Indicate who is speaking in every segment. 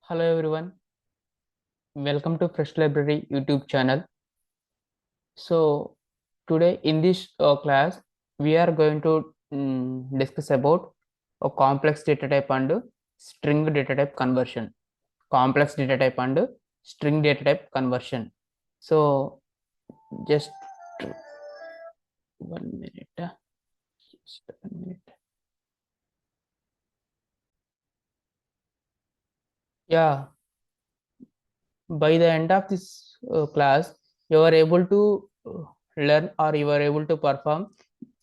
Speaker 1: Hello everyone, welcome to Fresh Library YouTube channel. So today in this class we are going to discuss about a complex data type and string data type conversion. Complex data type and string data type conversion. So just 1 minute. Just a minute. Yeah, by the end of this class, you are able to learn or you are able to perform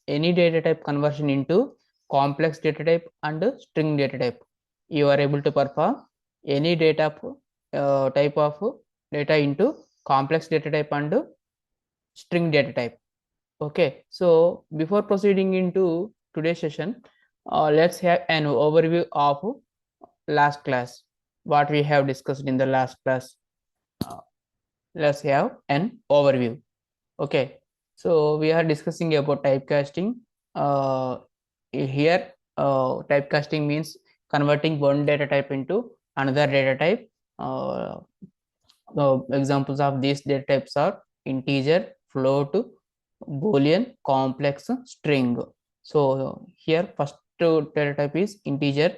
Speaker 1: any data type conversion into complex data type and string data type. You are able to perform any data type of data into complex data type and string data type. Okay, so before proceeding into today's session, let's have an overview of last class, what we have discussed in the last class. Uh, let's have an overview. Okay, so we are discussing about typecasting. Uh, Here, typecasting means converting one data type into another data type. Uh, Examples of these data types are integer, float, boolean, complex, string. So here, first data type is integer.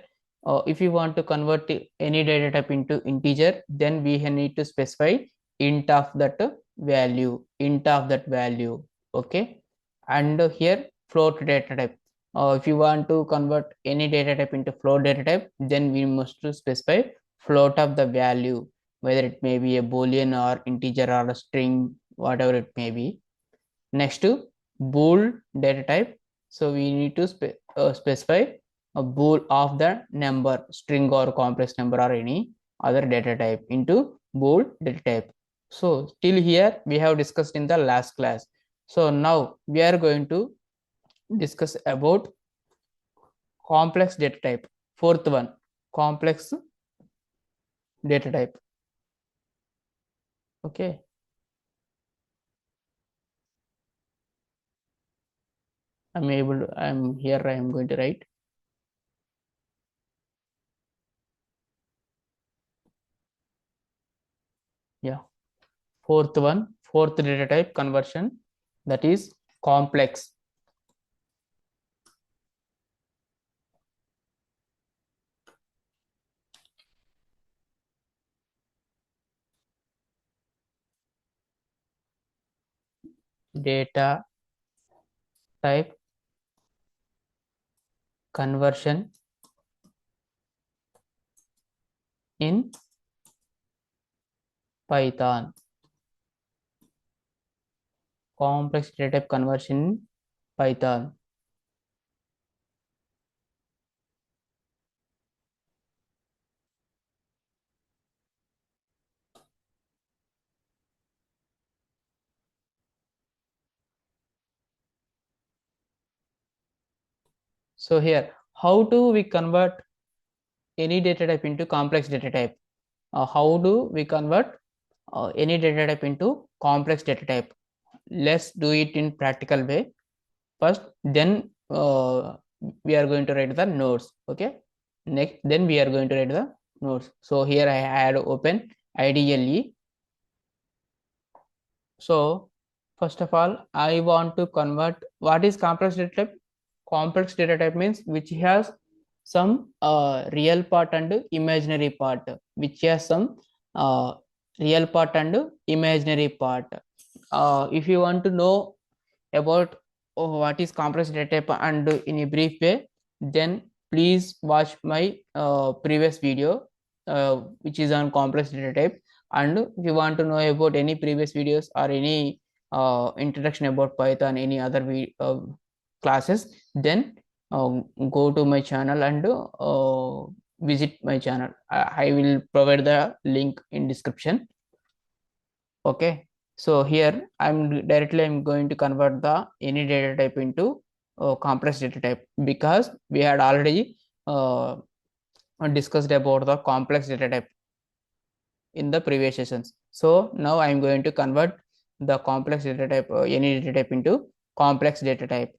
Speaker 1: If you want to convert any data type into integer, then we need to specify int of that value. Okay, and here float data type. If you want to convert any data type into float data type, then we must to specify float of the value, whether it may be a boolean or integer or a string, whatever it may be. Next to bool data type, so we need to specify a bool of the number, string or complex number or any other data type into bool data type. So till here we have discussed in the last class. So now we are going to discuss about complex data type. Fourth one, complex data type. Okay, I'm here, I am going to write. Yeah, fourth data type conversion, that is complex data type conversion in Python. Complex data type conversion in Python. So here, how do we convert any data type into complex data type? How do we convert any data type into complex data type? Let's do it in practical way first, then we are going to write the nodes. Okay, next then we are going to write the nodes. So here I had open IDLE. So first of all, I want to convert what is complex data type. Complex data type means which has some real part and imaginary part, which has some uh, real part and imaginary part. If you want to know about what is complex data type and in a brief way, then please watch my previous video, which is on complex data type. And if you want to know about any previous videos or any introduction about Python, any other classes, then go to my channel and visit my channel. I will provide the link in description. Okay, so here I'm going to convert the any data type into complex data type, because we had already uh, discussed about the complex data type in the previous sessions. So now I'm going to convert the complex data type, any data type into complex data type.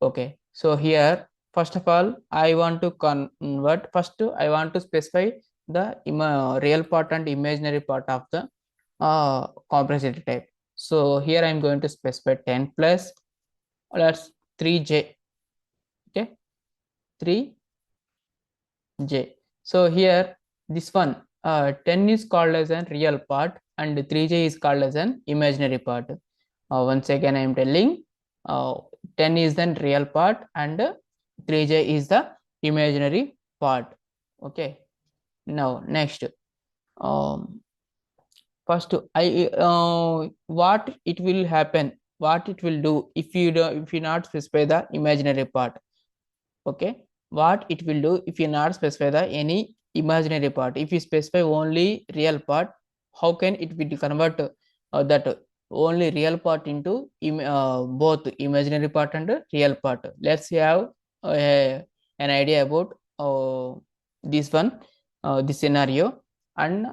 Speaker 1: Okay, so here first of all I want to convert, first I want to specify the real part and imaginary part of the complex data type. So here I'm going to specify 10 plus, let's 3j. Okay, 3j. So here this one, 10 is called as a real part and 3j is called as an imaginary part. Once again I am telling, uh, 10 is the real part and 3j is the imaginary part. Okay, now next, um, first I what it will happen, what it will do if you do, if you not specify the imaginary part. Okay, what it will do if you not specify the any imaginary part. If you specify only real part, how can it be convert that only real part into both imaginary part and real part? Let's have an idea about this one, this scenario. And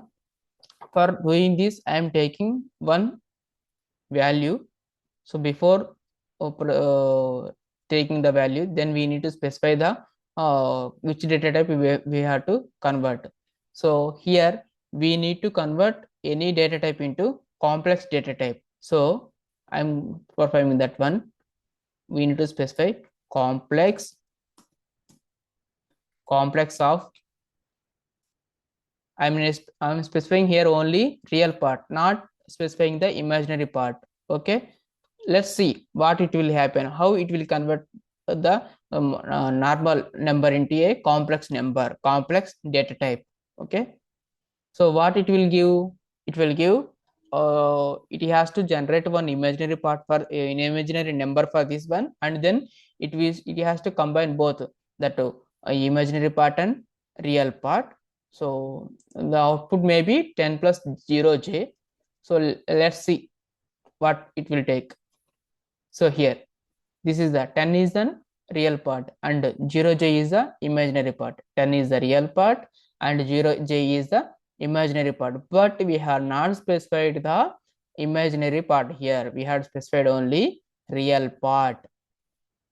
Speaker 1: for doing this I am taking one value. So before taking the value, then we need to specify the which data type we have to convert. So here we need to convert any data type into complex data type. So I'm performing that one. We need to specify complex of, I'm specifying here only real part, not specifying the imaginary part. Okay, let's see what it will happen, how it will convert the normal number into a complex number, complex data type. Okay, so what it will give, it will give it has to generate one imaginary part for an imaginary number for this one, and then it has to combine both that imaginary part and real part. So the output may be 10 plus 0j. So let's see what it will take. So here this is the 10 is the real part and 0j is the imaginary part. 10 is the real part and 0j is the imaginary part, but we have not specified the imaginary part here. We have specified only real part.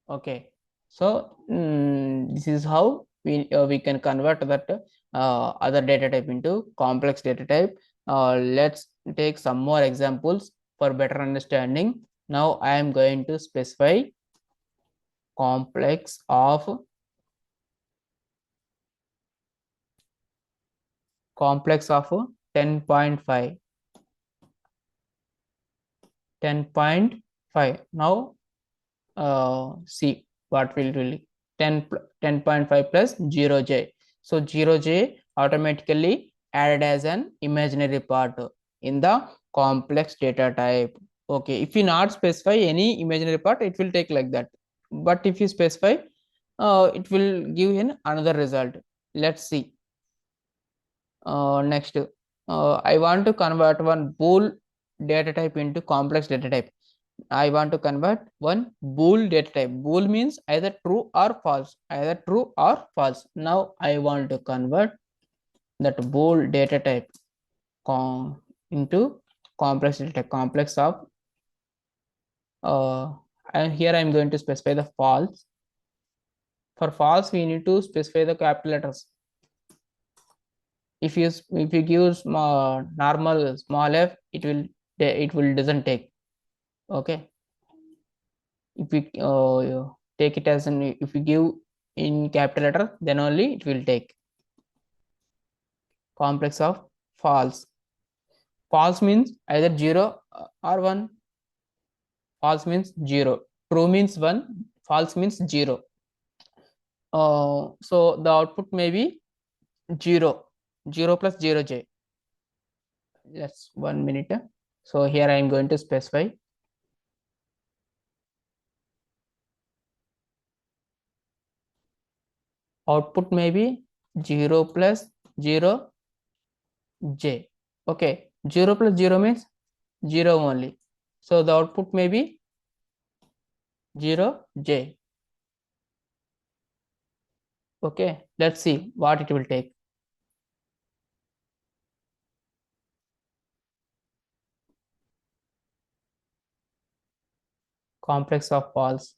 Speaker 1: Okay, so this is how we can convert that other data type into complex data type. Let's take some more examples for better understanding. Now I am going to specify complex of 10.5. 10.5. Now see what will really 10.5 plus 0j. So 0j automatically added as an imaginary part in the complex data type. Okay, if you not specify any imaginary part, it will take like that, but if you specify, it will give in another result. Let's see. Next, I want to convert one bool data type into complex data type. I want to convert one bool data type. Bool means either true or false, either true or false. Now I want to convert that bool data type into complex data type, complex of, and here I am going to specify the false. For false, we need to specify the capital letters. If you give normal small f, it will doesn't take. Okay, if we take it as an, if you give in capital letter, then only it will take. Complex of false. False means either 0 or 1. False means 0. True means 1. False means 0. So the output may be 0. 0 plus 0j. That's 1 minute. So here I am going to specify output may be 0 plus 0j. Okay, 0 plus 0 means 0 only. So the output may be 0j. Okay, let's see what it will take. Complex of false.